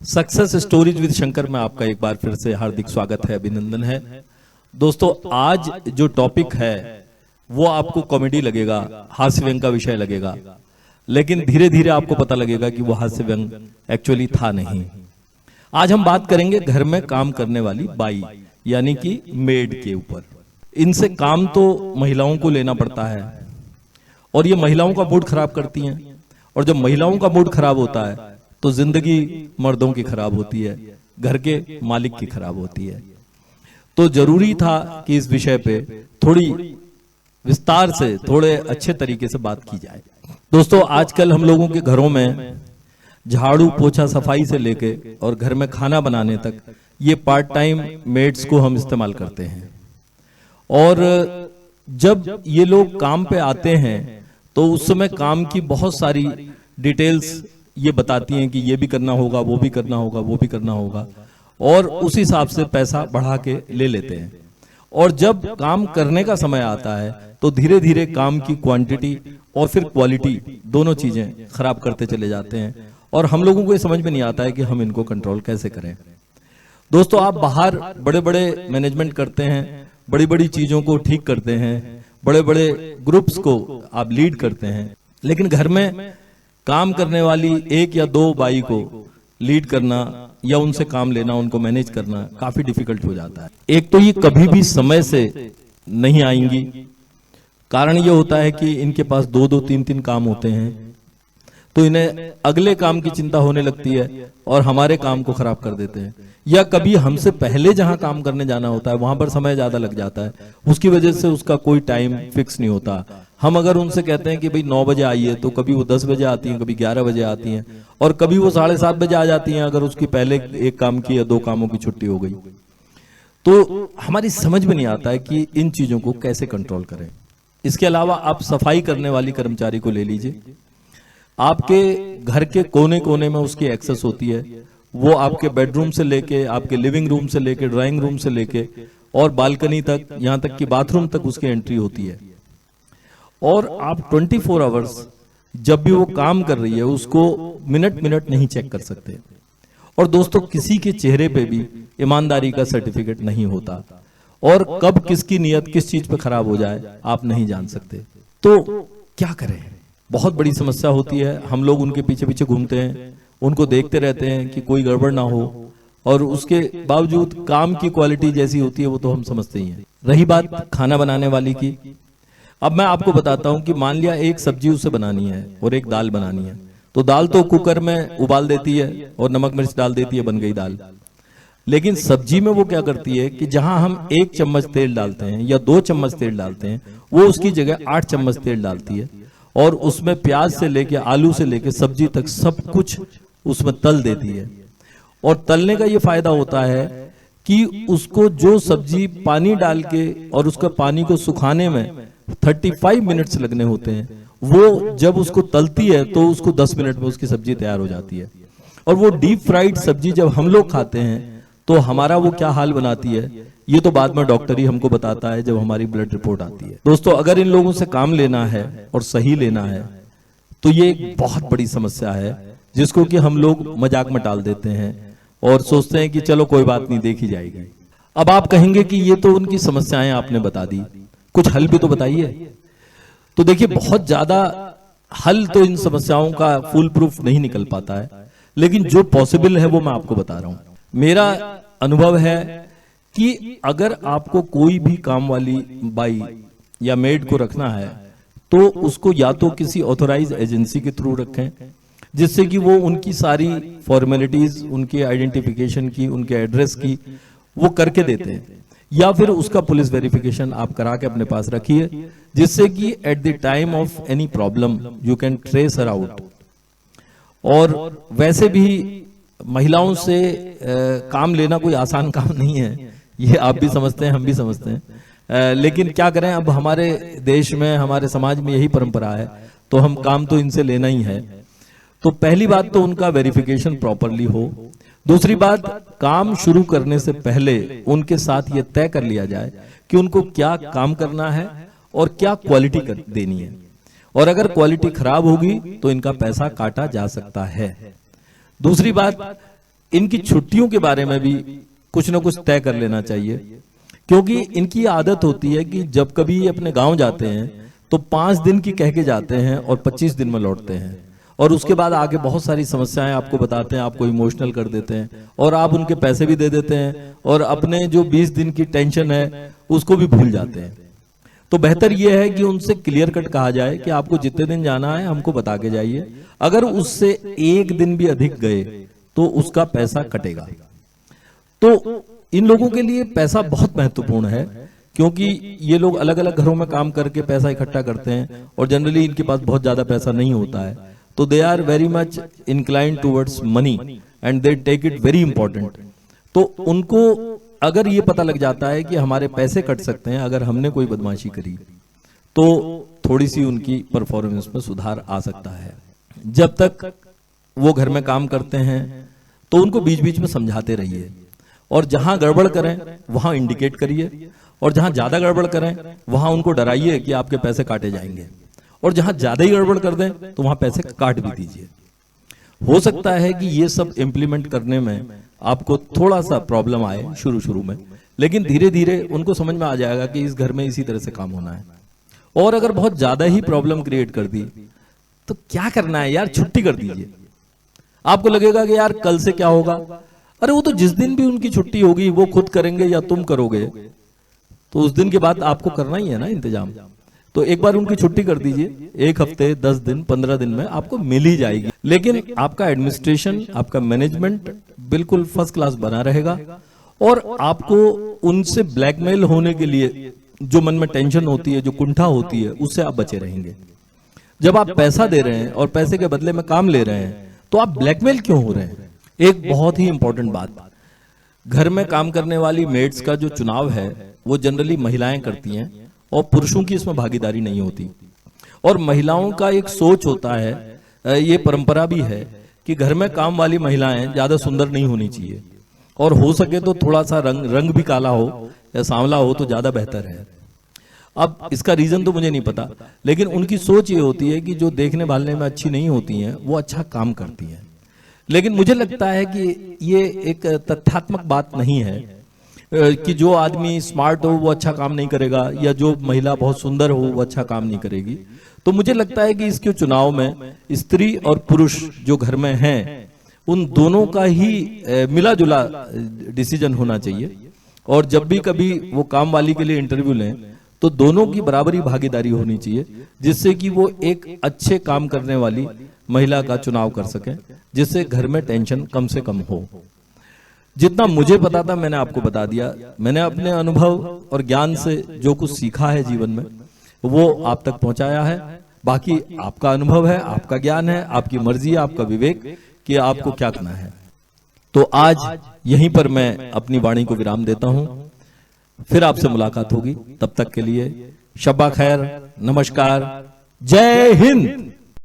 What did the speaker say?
Success stories with Shankar में आपका एक बार फिर से हार्दिक स्वागत है, अभिनंदन है। दोस्तों, आज जो टॉपिक है वो आपको कॉमेडी लगेगा, हास्य व्यंग का विषय लगेगा, लेकिन धीरे धीरे आपको पता लगेगा कि वो हास्य व्यंग एक्चुअली था नहीं। आज हम बात करेंगे घर में काम करने वाली बाई यानी कि मेड के ऊपर। इनसे काम तो महिलाओं को लेना पड़ता है और ये महिलाओं का मूड खराब करती हैं, और जब महिलाओं का मूड खराब होता है तो जिंदगी मर्दों की खराब होती है, घर के मालिक की खराब होती है। तो जरूरी था कि इस विषय पे थोड़ी विस्तार से, थोड़े अच्छे तरीके से बात की जाए। दोस्तों, आजकल हम लोगों के घरों में झाड़ू पोछा सफाई से लेके और घर में खाना बनाने तक ये पार्ट टाइम मेड्स को हम इस्तेमाल करते हैं। और जब ये लोग काम पे आते हैं तो उस समय काम की बहुत सारी डिटेल्स ये बताती हैं कि ये भी करना होगा, वो भी करना होगा, वो भी करना होगा, और उस हिसाब से पैसा बढ़ा के ले लेते हैं। और जब काम करने का समय आता है तो धीरे धीरे काम की क्वांटिटी और फिर क्वालिटी दोनों चीजें खराब करते चले जाते हैं, और हम लोगों को ये समझ में नहीं आता है कि हम इनको कंट्रोल कैसे करें। दोस्तों, आप बाहर बड़े बड़े मैनेजमेंट करते हैं, बड़ी बड़ी चीजों को ठीक करते हैं, बड़े बड़े ग्रुप्स को आप लीड करते हैं, लेकिन घर में काम करने वाली एक या दो बाई को लीड करना या उनसे काम लेना, उनको मैनेज करना काफी डिफिकल्ट हो जाता है। एक तो ये कभी भी समय से नहीं आएंगी, कारण ये होता है कि इनके पास दो दो तीन तीन काम होते हैं, तो इन्हें अगले काम की चिंता होने लगती है और हमारे काम को खराब कर देते हैं। या कभी हमसे पहले जहां काम करने जाना होता है वहां पर समय ज्यादा लग जाता है, उसकी वजह से उसका कोई टाइम फिक्स नहीं होता। हम अगर उनसे कहते हैं कि भाई 9 बजे आइए, तो कभी वो 10 बजे आती हैं, कभी 11 बजे आती हैं, और कभी वो 7:30 बजे आ जाती हैं अगर उसकी पहले एक काम की या दो कामों की छुट्टी हो गई। तो हमारी समझ में नहीं आता है कि इन चीजों को कैसे कंट्रोल करें। इसके अलावा आप सफाई करने वाली कर्मचारी को ले लीजिए, आपके घर के कोने कोने में उसकी एक्सेस होती है। वो आपके बेडरूम से लेके, आपके लिविंग रूम से लेके, ड्राइंग रूम से लेके और बालकनी तक, यहां तक कि बाथरूम तक उसकी एंट्री होती है। और आप 24 आवर्स जब भी वो काम कर रही है उसको मिनट मिनट नहीं चेक कर सकते। और दोस्तों, किसी के चेहरे पे भी ईमानदारी का सर्टिफिकेट नहीं होता, और कब किसकी नीयत किस चीज पे खराब हो जाए आप नहीं जान सकते। तो क्या करें, बहुत बड़ी समस्या होती है। हम लोग उनके पीछे पीछे घूमते हैं, उनको देखते रहते हैं कि कोई गड़बड़ ना हो, और उसके बावजूद काम की क्वालिटी जैसी होती है वो तो हम समझते ही हैं। रही बात खाना बनाने वाली की, अब मैं आपको बताता हूं कि मान लिया एक सब्जी उसे बनानी है और एक दाल बनानी है, तो दाल तो कुकर में उबाल देती है और नमक मिर्च डाल देती है, बन गई दाल। लेकिन सब्जी में वो क्या करती है कि जहां हम 1 चम्मच तेल डालते हैं या 2 चम्मच तेल डालते हैं, वो उसकी जगह 8 चम्मच तेल डालती है, और उसमें प्याज से लेके आलू से लेके सब्जी तक सब कुछ उसमें तल देती है। और तलने का ये फायदा होता है कि उसको जो सब्जी पानी डाल के और उसका पानी को सुखाने में 35 मिनट्स लगने होते हैं, वो जब उसको तलती है तो उसको 10 मिनट में उसकी सब्जी तैयार हो जाती है। और वो डीप फ्राइड सब्जी जब हम लोग खाते हैं तो हमारा वो क्या हाल बनाती है, ये तो बाद में डॉक्टर ही हमको बताता है जब हमारी ब्लड रिपोर्ट आती है। दोस्तों, अगर इन लोगों से काम लेना है और सही लेना है तो ये एक बहुत बड़ी समस्या है, जिसको कि हम लोग मजाक में टाल देते हैं और सोचते हैं कि चलो कोई बात नहीं, देखी जाएगी। अब आप कहेंगे कि ये तो उनकी समस्याएं आपने बता दी, कुछ हल भी तो बताइए। तो देखिए, बहुत ज्यादा हल तो इन समस्याओं का फुल प्रूफ नहीं निकल पाता है, लेकिन जो पॉसिबल है वो मैं आपको बता रहा हूं। मेरा अनुभव है कि अगर आपको कोई भी काम वाली बाई या मेड को रखना है तो उसको या तो किसी ऑथोराइज एजेंसी के थ्रू रखें, जिससे कि वो उनकी सारी फॉर्मेलिटीज, उनके आइडेंटिफिकेशन की, उनके एड्रेस की वो करके देते हैं, या फिर उसका पुलिस वेरिफिकेशन आप करा के अपने पास रखिए, जिससे कि at the time of any problem you can trace her out. और वैसे भी महिलाओं से काम लेना कोई आसान काम नहीं है, ये आप भी समझते हैं, हम भी समझते हैं, लेकिन क्या करें, अब हमारे देश में, हमारे समाज में यही परंपरा है, तो हम काम तो इनसे लेना ही है। तो पहली बात तो उनका वेरिफिकेशन प्रॉपरली हो। दूसरी बात, काम शुरू करने से पहले उनके साथ ये तय कर लिया जाए कि उनको क्या काम करना है और क्या क्वालिटी देनी है, और अगर क्वालिटी खराब होगी तो इनका पैसा काटा जा सकता है। दूसरी बात, इनकी छुट्टियों के बारे में भी कुछ ना कुछ तय कर लेना चाहिए, क्योंकि इनकी आदत होती है कि जब कभी अपने गांव जाते हैं तो 5 दिन की कह के जाते हैं और 25 दिन में लौटते हैं, और उसके बाद आगे बहुत सारी समस्याएं आपको बताते हैं, आपको इमोशनल कर देते हैं, और आप उनके पैसे भी दे देते हैं और अपने जो 20 दिन की टेंशन है उसको भी भूल जाते हैं। तो बेहतर यह है कि उनसे क्लियर कट कहा जाए कि आपको जितने दिन जाना है हमको बता के जाइए, अगर उससे 1 दिन भी अधिक गए तो उसका पैसा कटेगा। तो इन लोगों के लिए पैसा बहुत महत्वपूर्ण है, क्योंकि ये लोग अलग अलग घरों में काम करके पैसा इकट्ठा करते हैं और जनरली इनके पास बहुत ज्यादा पैसा नहीं होता है, तो they are very much inclined towards money and they take it very important. तो उनको अगर ये पता लग जाता है कि हमारे पैसे कट सकते हैं अगर हमने कोई बदमाशी करी, तो थोड़ी सी उनकी परफॉर्मेंस में सुधार आ सकता है। जब तक वो घर में काम करते हैं तो उनको बीच बीच में समझाते रहिए, और जहां गड़बड़ करें वहां इंडिकेट करिए, और जहां ज्यादा गड़बड़ करें वहां उनको डराइए कि आपके पैसे काटे जाएंगे, और जहां ज्यादा ही गड़बड़ कर दें तो वहां पैसे काट भी दीजिए। हो सकता है कि ये सब इंप्लीमेंट करने में आपको थोड़ा सा प्रॉब्लम आए शुरू में, लेकिन धीरे धीरे उनको समझ में आ जाएगा कि इस घर में इसी तरह से काम होना है। और अगर बहुत ज्यादा ही प्रॉब्लम क्रिएट कर दी तो क्या करना है यार, छुट्टी कर दीजिए। आपको लगेगा कि यार कल से क्या होगा, अरे वो तो जिस दिन भी उनकी छुट्टी होगी वो खुद करेंगे या तुम करोगे, तो उस दिन के बाद आपको करना ही है ना इंतजाम। तो एक बार उनकी छुट्टी कर दीजिए, 1 हफ्ते 10 दिन 15 दिन में आपको मिल ही जाएगी, लेकिन आपका एडमिनिस्ट्रेशन, आपका मैनेजमेंट बिल्कुल फर्स्ट क्लास बना रहेगा, और आपको उनसे ब्लैकमेल होने के लिए जो मन में टेंशन होती है, जो कुंठा होती है, उससे आप बचे रहेंगे। जब आप पैसा दे रहे हैं और पैसे के बदले में काम ले रहे हैं तो आप ब्लैकमेल क्यों हो रहे हैं? एक बहुत ही इंपॉर्टेंट बात, घर में काम करने वाली मेड्स का जो चुनाव है वो जनरली महिलाएं करती हैं और पुरुषों की इसमें भागीदारी नहीं होती। और महिलाओं का एक सोच होता है, ये परंपरा भी है कि घर में काम वाली महिलाएं ज्यादा सुंदर नहीं होनी चाहिए, और हो सके तो थोड़ा सा रंग भी काला हो या सांवला हो तो ज्यादा बेहतर है। अब इसका रीजन तो मुझे नहीं पता, लेकिन उनकी सोच ये होती है कि जो देखने भालने में अच्छी नहीं होती हैं वो अच्छा काम करती हैं। लेकिन मुझे लगता है कि ये एक तथ्यात्मक बात नहीं है कि जो आदमी स्मार्ट हो वो अच्छा काम नहीं करेगा, या जो महिला बहुत सुंदर हो वो अच्छा काम नहीं करेगी। तो मुझे लगता है कि इसके चुनाव में स्त्री और पुरुष जो घर में हैं उन दोनों का ही मिला जुला डिसीजन होना चाहिए, और जब भी कभी वो काम वाली के लिए इंटरव्यू लें तो दोनों की बराबरी भागीदारी होनी चाहिए, जिससे कि वो एक अच्छे काम करने वाली महिला का चुनाव कर सकें, जिससे घर में टेंशन कम से कम हो। जितना मुझे पता था मैंने आपको बता दिया। मैंने अपने अनुभव और ज्ञान से जो कुछ सीखा है जीवन में वो आप तक पहुंचाया है। बाकी आपका अनुभव है, आपका ज्ञान है, आपकी मर्जी है, आपका विवेक कि आपको क्या करना है। तो आज यहीं पर मैं अपनी वाणी को विराम देता हूं, फिर आपसे मुलाकात होगी। तब तक के लिए शब्बा खैर, नमस्कार, जय हिंद।